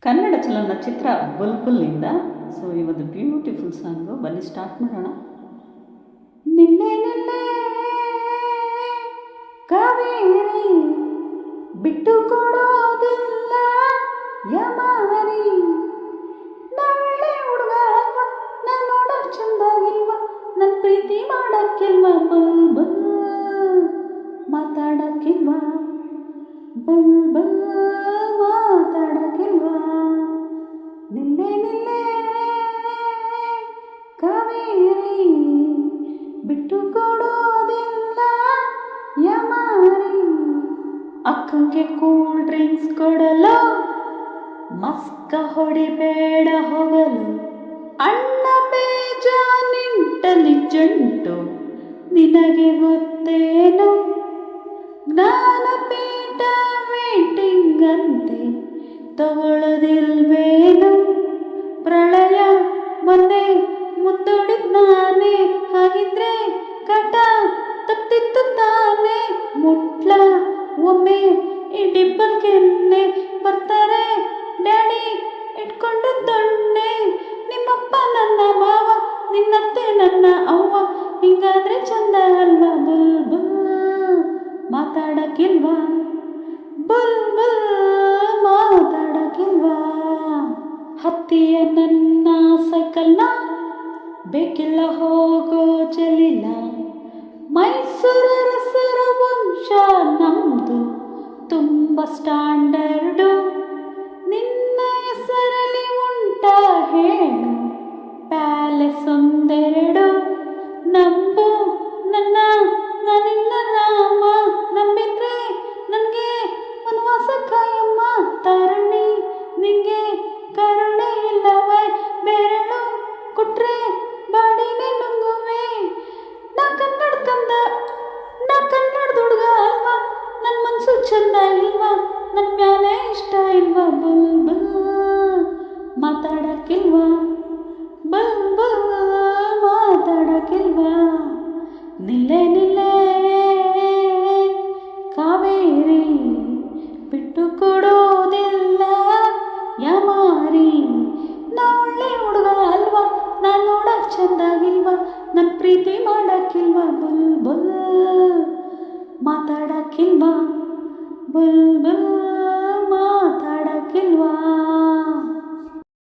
ಕನ್ನಡ ಚಲನಚಿತ್ರ ಬುಲ್ಬುಲ್ನಿಂದ. ಸೊ ಈ ಒಂದು ಬ್ಯೂಟಿಫುಲ್ ಸಾಂಗು, ಬನ್ನಿ ಸ್ಟಾರ್ಟ್ ಮಾಡೋಣ. ನಿನ್ನೆ ನಿನ್ನೆ ಕಾವೇರಿ ಬಿಟ್ಟು ಕೊಡೋದಿಲ್ಲ ಯಮಾರಿ, ನಾಳೆ ಹುಡುಗ ಅಲ್ವಾ, ನಾನು ನೋಡಕ್ ಚಂದಾಗಿಲ್ವಾ, ನನ್ನ ಪ್ರೀತಿ ಮಾಡಕ್ಕಿಲ್ವಾ, ಬಲ್ ಬಲ್ ಮಾತಾಡಕ್ಕಿಲ್ವಾ, ಬಲ್ ಬಲ್ ಮಾತಾಡಕ್ಕಿಲ್ವಾ. ನಿನ್ನೆ ನಿನ್ನೆ ಕಾವೇರಿ ಬಿಟ್ಟು ಕೊಡೋದಿಲ್ಲ ಯಮಾರಿ, ಅಕ್ಕಂಗೆ ಕೂಲ್ ಡ್ರಿಂಕ್ಸ್ ಕೊಡಲು ಮಸ್ಕ ಹೊಡಿಬೇಡ ಹೋಗಲು, ಅಣ್ಣ ಬೇಜಾನಿಂಟಲಿಜೆಂಟು ನಿನಗೆ ಗೊತ್ತೇನು, ಜ್ಞಾನಪೀಠ ವೇಟಿಂಗ್ ಅಂತೆ ತಗೊಳ್ಳೋದಿಲ್ವೇನು, ಪ್ರಳಯ ಮೊನ್ನೆ ಮುತ್ತೊಡಿದ್ ನಾನೇ, ಹಾಗಿದ್ರೆ ಕಟ ತಪ್ತಿತ್ತು ತಾನೇ, ಮುಟ್ಲ ಒಮ್ಮೆ ಈ ಡಿಂಪಲ್ ಕೆನ್ನೆ, ಬರ್ತಾರೆ ಡ್ಯಾಡಿ ಇಟ್ಕೊಂಡು ದೊಣ್ಣೆ, ನಿಮ್ಮಪ್ಪ ನನ್ನ ಮಾವ, ನಿನ್ನತ್ತೆ ನನ್ನ ಅವ್ವ, ಹಿಂಗಾದ್ರೆ ಚಂದ ಅಲ್ವಾ, ಬುಲ್ ಬುಲ್ ಮಾತಾಡಕ್ಕಿಲ್ವಾ, ಬುಲ್ ಬುಲ್ ಮಾತಾಡಕ್ಕಿಲ್ವಾ. ಹತ್ತಿಯ ನನ್ನ ಸೈಕಲ್ನ ಬೇಕಿಲ್ಲ ಹೋಗೋ ಚಲಿಲ್ಲ, ಮೈಸೂರರ ಸರ ವಂಶ ನಮ್ದು ತುಂಬ ಸ್ಟ್ಯಾಂಡರ್ಡು, ನಿನ್ನ ಹೆಸರಲ್ಲಿ ಉಂಟ ಹೇಳು ಪ್ಯಾಲೆಸ್ ಒಂದೆರಡು, ನಂಬು ನನ್ನ ನಾನಿನ್ನ ರಾಮ, ನಂಬಿದ್ರೆ ನನಗೆ ವನವಾಸ ಕಾಯಮ್ಮ, ತಾರಣಿ ನಿಂಗೆ ಕರುಣೆ ಇಲ್ಲವೇ, ಬೆರಳು ಕೊಟ್ರೆ ಬಾಡಿನೇ ನುಂಗುವೆ, ನಾ ಕನ್ನಡದ ಹುಡುಗ ಅಲ್ವಾ, ನನ್ನ ಮನಸ್ಸು ಚಂದ ಇಲ್ವಾ, ನನ್ನ ಮ್ಯಾಲೆ ಇಷ್ಟ ಇಲ್ವಾ, ಬುಲ್ ಬುಲ್ ಮಾತಾಡಕ್ಕಿಲ್ವಾ, ಬುಲ್ ಬುಲ್ ಮಾತಾಡಕ್ಕಿಲ್ವಾ. ನಿಲ್ಲೆ ನಿಲ್ಲೆ ಕಾವೇರಿ ಬಿಟ್ಟು ಕೊಡೋದಿಲ್ಲ ಯಮಾರಿ, ನಾ ಒಳ್ಳೆ ಹುಡುಗ ಅಲ್ವಾ, ನಾನು ನೋಡಕ್ ಚಂದಾಗಿಲ್ವಾ, ನನ್ನ ಪ್ರೀತಿ ಮಾಡಕ್ಕಿಲ್ವಾ, ಬುಲ್ ಬುಲ್ ಮಾತಾಡಕ್ಕಿಲ್ವಾ, ಬುಲ್ ಬುಲ್ ಮಾತಾಡಕ್ಕಿಲ್ವಾ.